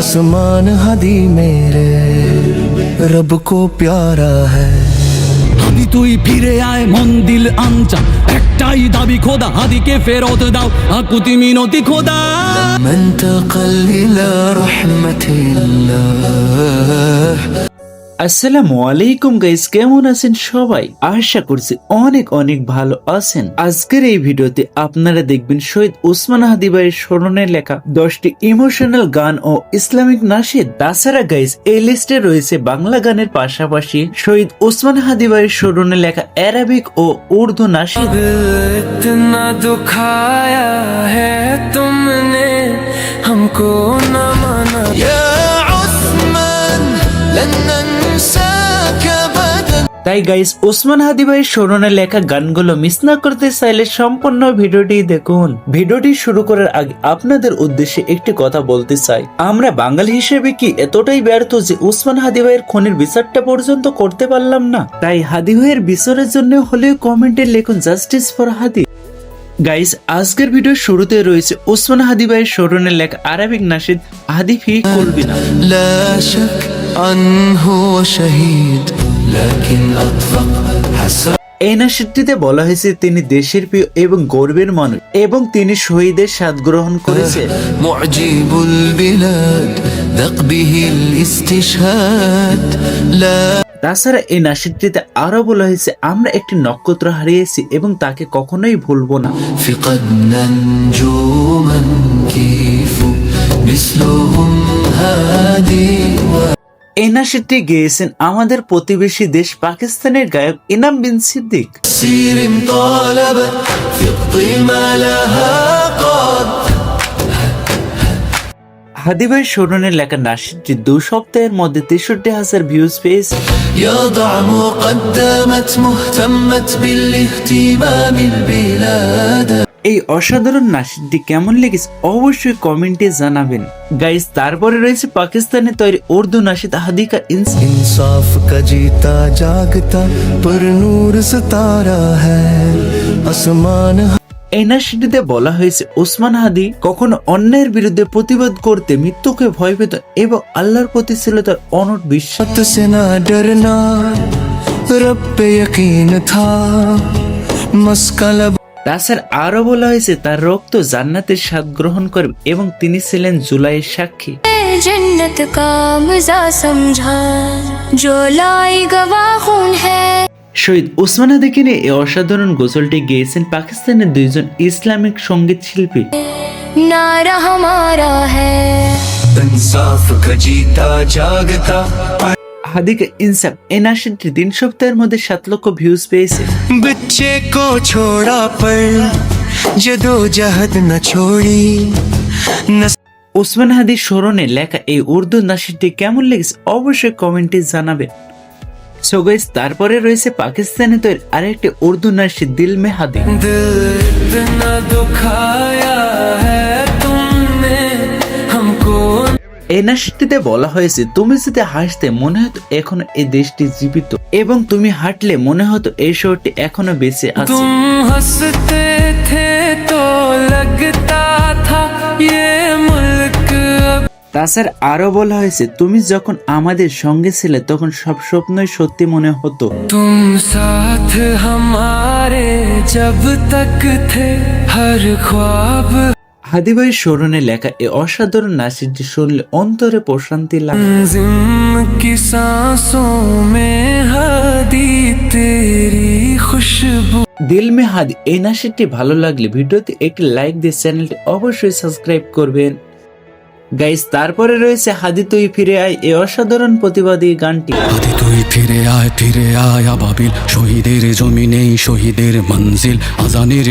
आसमान हादी मेरे रब को प्यारा है। হাদি তুই ফিরে আয়, মন দিল আনচা, একটাই দাবি খোদা, হাদিকে ফেরত দাও, আকুতি মিনতি খোদা। من انتقل إلى رحمة الله। আসসালামু আলাইকুম গাইস, কেমন আছেন সবাই? আশা করছি অনেক অনেক ভালো আছেন। আজকের এই ভিডিওতে আপনারা দেখবেন শহীদ ওসমান হাদি ভাইয়ের স্মরণে লেখা 10টি ইমোশনাল গান ও ইসলামিক নাশিদ। তাছাড়া গাইস এই লিস্টে রয়েছে বাংলা গানের পাশাপাশি শহীদ ওসমান হাদি ভাইয়ের স্মরণে লেখা অ্যারাবিক ও উর্দু নাশিদ। इतना दुखाया है तुमने हमको न माना या उस्मान लन नंसाक अबदा। তাই গাইস ওসমান হাদি ভাইয়ের স্মরণে লেখা গানগুলো মিস না করতে চাইলে সম্পূর্ণ ভিডিওটি দেখুন। ভিডিওটি শুরু করার আগে আপনাদের উদ্দেশ্যে একটি কথা বলতে চাই, আমরা বাঙালি হিসেবে কি এতটাই ব্যর্থ যে ওসমান হাদি ভাইয়ের খুনের বিচারটা পর্যন্ত করতে পারলাম না? তাই হাদি ভাইয়ের বিচারের জন্য হলেও কমেন্টে লিখুন জাস্টিস ফর হাদি। গাইস আজকের ভিডিওর শুরুতে রয়েছে ওসমান হাদি ভাইয়ের স্মরণে লেখা আরবিক নাশিদ হাদি ফি কুলবিনা। لا شك عنه شهيد لكن أطفق حسن। এই নাশিদটিতে বলা হয়েছে তিনি দেশের প্রিয় এবং গর্বের মানুষ এবং তিনি শহীদের স্বাদ গ্রহণ করেছে। معجب البلاد ذق به الاستشهاد لا। তাছাড়া এই নাশিদটিতে আরো বলা হয়েছে আমরা একটি নক্ষত্র হারিয়েছি এবং তাকে কখনোই ভুলবো না। فقدنا نجوما كيف مثلهم هادي এই নাশিদটি গেয়েছেন আমাদের প্রতিবেশী দেশ পাকিস্তানের গায়ক ইনাম বিন সিদ্দিক। سير طالبت في ما لها قد। হাদি ভাই স্মরণে লেখা নাশিদটি 2 সপ্তাহের মধ্যে 63,000 ভিউজ পেয়েছে। يضع مقدمت مهتمت بالاهتمام البلاد। এই অসাধারণ নাশিদটি কেমন লেগেছে অবশ্যই কমেন্টে জানাবেন। গাইস তারপরে রয়েছে পাকিস্তানে তৈরি উর্দু নাশিদ হাদি কা इंसाफ का जीता जागता पर नूर सितारा है आसमान। এই নাশিদটিতে বলা হয়েছে ওসমান হাদি কখনো অন্যায়ের বিরুদ্ধে প্রতিবাদ করতে মৃত্যুকে ভয় পেত এবং আল্লাহর প্রতি ছিল তার অনড় বিশ্বাস। मौत से ना डरना रब पे यकीन था मस्का लब। তাছাড়া আরো বলা হয়েছে তার রক্ত জান্নাতের স্বাদ গ্রহণ করবে এবং তিনি ছিলেন জুলাইয়ের সাক্ষী। जन्नत का मजा समझा जो लाई गवाह खून है। শহীদ ওসমান হাদিকে নিয়ে এই অসাধারণ গজলটি গেয়েছেন পাকিস্তানের 2 জন ইসলামিক সঙ্গীত শিল্পী। नारा हमारा है इंसाफ का जीता जागता হাদিকা ইনসাফ এই নাশিদটি 3 সপ্তাহের মধ্যে 7 লক্ষ ভিউজ পেয়েছে। बच्चे को छोड़ा पर जदोजहद न छोड़ी न। ওসমান হাদির স্মরণে লেখা এই উর্দু নাশিদটি কেমন লেগেছে অবশ্যই কমেন্টে জানাবেন। সো গাইস তারপরে রয়েছে পাকিস্তানে তৈরি আরেকটি উর্দু নাশিদ দিল মে হাদি। दिल इतना दुखाया है तुमने हमको। এই নাশিদটিতে বলা হয়েছে তুমি যদি হাসতে মনে হতো এখনো এই দেশটি জীবিত এবং তুমি হাঁটলে মনে হতো এই শহরটি এখনো বেঁচে আছে। तुम हंसते थे तो लगता था ये मुल्क। তাছাড়া আরো বলা হয়েছে তুমি যখন আমাদের সঙ্গে ছিলে তখন সব স্বপ্নই সত্যি মনে হতো। तुम साथ हमारे जब तक थे हर ख्वाब। হাদি ভাইয়ের স্মরণে লেখা এই অসাধারণ নাশিদটি শুনলে অন্তরে প্রশান্তি লাগে। जिम की सांसों में हादी तेरी खुशबू। দিল মে হাদি এই নাশিদটি ভালো লাগলে ভিডিওতে একটি লাইক দিয়ে চ্যানেলটি অবশ্যই সাবস্ক্রাইব করবেন। গাইস তারপরে রয়েছে হাদি তুই ফিরে আয় এই অসাধারণ প্রতিবাদী গানটি। হাদি তুই ফিরে আয় আবাবিল, শহীদের জমিনেই শহীদের মঞ্জিল, আজানের।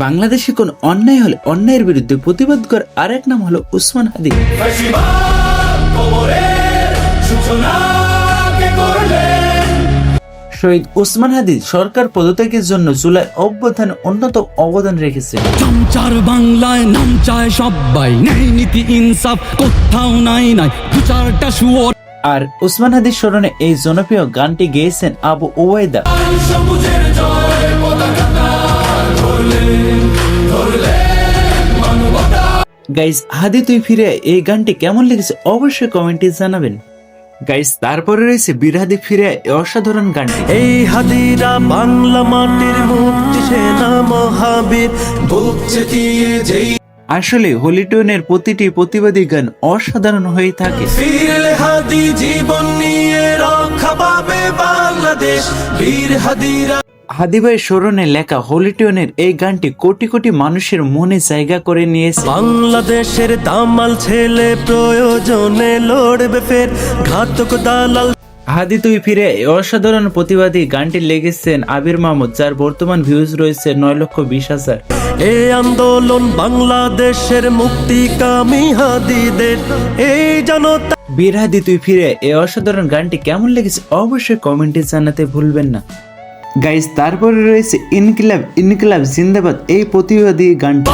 বাংলাদেশে কোন অন্যায় হলে অন্যায়ের বিরুদ্ধে প্রতিবাদ করার আরেক নাম হলো ওসমান হাদি। শহীদ ওসমান হাদি সরকার পদত্যাগের জন্য জুলাই অভ্যুত্থানে অন্যতম অবদান রেখেছে। চামচার বাংলায় নাম চায় সবাই, ন্যায় নীতি ইনসাফ কোথাও নাই, 2-4টা শুয়োর। আর ওসমান হাদির স্মরণে এই জনপ্রিয় গানটি গেয়েছেন আবু ওবায়দা। গাইস হাদি তুই ফিরে আয় এই গানটি কেমন লেগেছে অবশ্যই কমেন্টে জানাবেন। গাইস তারপরে রয়েছে বীর হাদি ফিরে আয়, এই অসাধারণ গানটি। এই হাদিরা বাংলা মাটির মুক্তি সেনা মহাবীর বুক চেতিয়ে যেই আসলে হলিটনের প্রতিটি প্রতিবাদী গান অসাধারণ হয়ে থাকে। ফিরলে হাদি জীবন নিয়ে রক্ষা পাবে বাংলাদেশ, বীর হাদিরা। হাদি ভাই স্মরণে লেখা হলিটনের এই গানটি কোটি কোটি মানুষের মনে জায়গা করে নিয়েছে। বাংলাদেশের দামাল ছেলে প্রয়োজনে লড়বে ফের ঘাতক দালাল। হাদি তুই ফিরে আয়, এই অসাধারণ প্রতিবাদী গানটি লেগেছেন আবির মাহমুদ, যার বর্তমান ভিউজ রয়েছে 9,20,000। এই আন্দোলন বাংলাদেশের মুক্তিকামী হাদিদের, এই জনতা। বীর হাদি তুই ফিরে আয়, এই অসাধারণ গানটি কেমন লেগেছে অবশ্যই কমেন্টে জানাতে ভুলবেন না। গাইস তারপরে রয়েছে ইনকিলাব ইনকিলাব জিন্দাবাদ, এই প্রতিবাদী গানটি।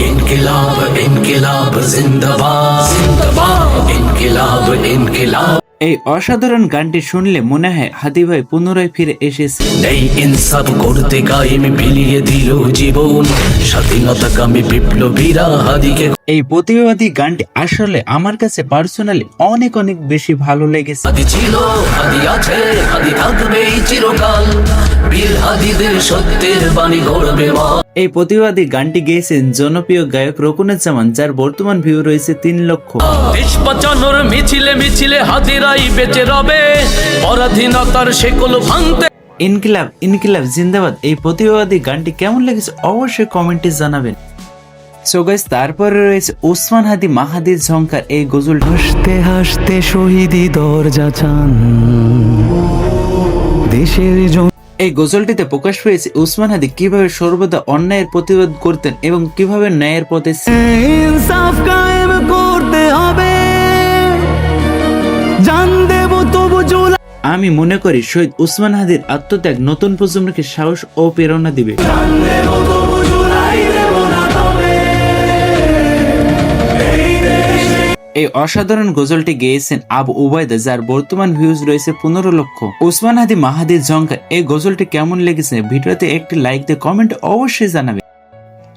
ইনকিলাব ইনকিলাব জিন্দাবাদ জিন্দাবাদ ইনকিলাব ইনকিলাব। এই অসাধারণ গানটি শুনলে মনে হয় হাদি ভাই পুনরায় ফিরে এসেছে। এই ইনসাফ করতে কায়েম বিলিয়ে দিল জীবন, স্বাধীনতাকামী বিপ্লবীরা হাদিকে। এই প্রতিবাদী গানটি আসলে আমার কাছে পার্সোনালি অনেক অনেক বেশি ভালো লেগেছে। হাদি ছিল, হাদি আছে, হাদি থাকবে চিরকাল, বীর হাদিদের সত্যের বাণী গড়বে মা। এই প্রতিবাদী গানটি গেয়েছেন জনপ্রিয় গায়ক রকুনুজ্জামান, যার বর্তমান ভিউ রয়েছে 3 লক্ষ। দেশ বাঁচানোর মিছিলে মিছিলে হাদিরাই বেঁচে রবে, পরাধীনতার শেকল ভাঙতে। ইনকিলাব ইনকিলাব জিন্দাবাদ, এই প্রতিবাদী গানটি কেমন লেগেছে অবশ্যই কমেন্টে জানাবেন। সো গাইস তারপরে রয়েছে ওসমান হাদি মাহাদির ঝংকার, এই গজল। হাসতে হাসতে শহীদি দরজা চান দেশের জন্য। এই গজলটিতে প্রকাশ পেয়েছে ওসমান হাদি কিভাবে সর্বদা অন্যায়ের প্রতিবাদ করতেন এবং কিভাবে ন্যায়ের পথে ইনসাফ কায়েম করতে হবে, জান দেব তবু জুলাই। আমি মনে করি শহীদ ওসমান হাদির আত্মত্যাগ নতুন প্রজন্মকে সাহস ও প্রেরণা দিবে। এই অসাধারণ গজলটি গেয়েছেন আবু উবাইদা, যার বর্তমান ভিউজ রয়েছে 15 লক্ষ। ওসমান হাদি মাহাদির ঝংকার, এই গজলটি কেমন লেগেছে ভিডিওতে একটি লাইক দিয়ে কমেন্ট অবশ্যই জানাবে।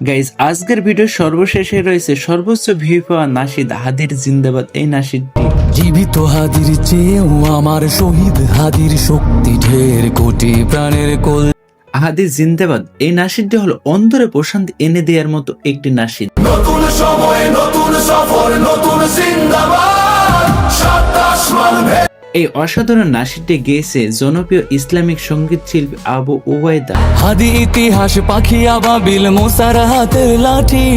গাইজ আজকের ভিডিও সর্বশেষে রয়েছে সর্বোচ্চ ভিউ পাওয়া নাশিদ হাদির জিন্দাবাদ, এই নাশিদটি। জীবিত হাদির চেয়েও আমার শহীদ হাদির শক্তি ঢের, কোটি প্রাণের কোল। হাদির জিন্দাবাদ, এই নাশিদটি হলো অন্তরে প্রশান্তি এনে দেওয়ার মতো একটি নাশিদ। নতুন সময় নতুন সফর নতুন জিন্দাবাদ, সাত আসমান ভেদ। এই অসাধারণ নাশিদটি গেয়েছে জনপ্রিয় ইসলামিক সঙ্গীত শিল্পী আবু উবাইদা। হাদি ইতিহাস পাখি আবাবিল মোসার হাতের লাঠি,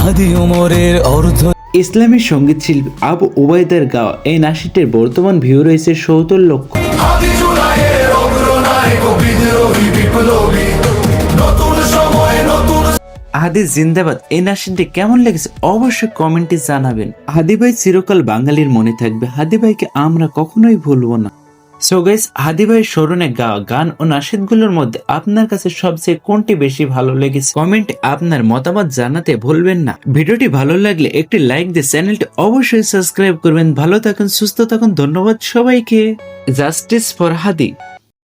হাদি ওমরের অর্ধ। ইসলামী সঙ্গীত শিল্পী আবু উবাইদার গাওয়া এই নাশিদটির বর্তমান ভিউ রয়েছে 70 লক্ষ। হাদি জুলাইয়ের অগ্রনায়ক বিদ্রোহী বিপ্লবী, নতুন সময় নতুন। হাদি জিন্দাবাদ, এই নাশিদটি কেমন লেগেছে অবশ্যই কমেন্টে জানাবেন। হাদি ভাই চিরকাল বাঙালির মনে থাকবে, হাদি ভাইকে আমরা কখনোই ভুলবো না। সো গাইস হাদি ভাইয়ের স্মরণে গাওয়া গান ও নাশিদগুলোর মধ্যে আপনার কাছে সবচেয়ে কোনটি বেশি ভালো লেগেছে কমেন্টে আপনার মতামত জানাতে ভুলবেন না। ভিডিওটি ভালো লাগলে একটি লাইক দিয়ে চ্যানেলটি অবশ্যই সাবস্ক্রাইব করবেন। ভালো থাকুন, সুস্থ থাকুন, ধন্যবাদ সবাইকে। Justice for Hadi.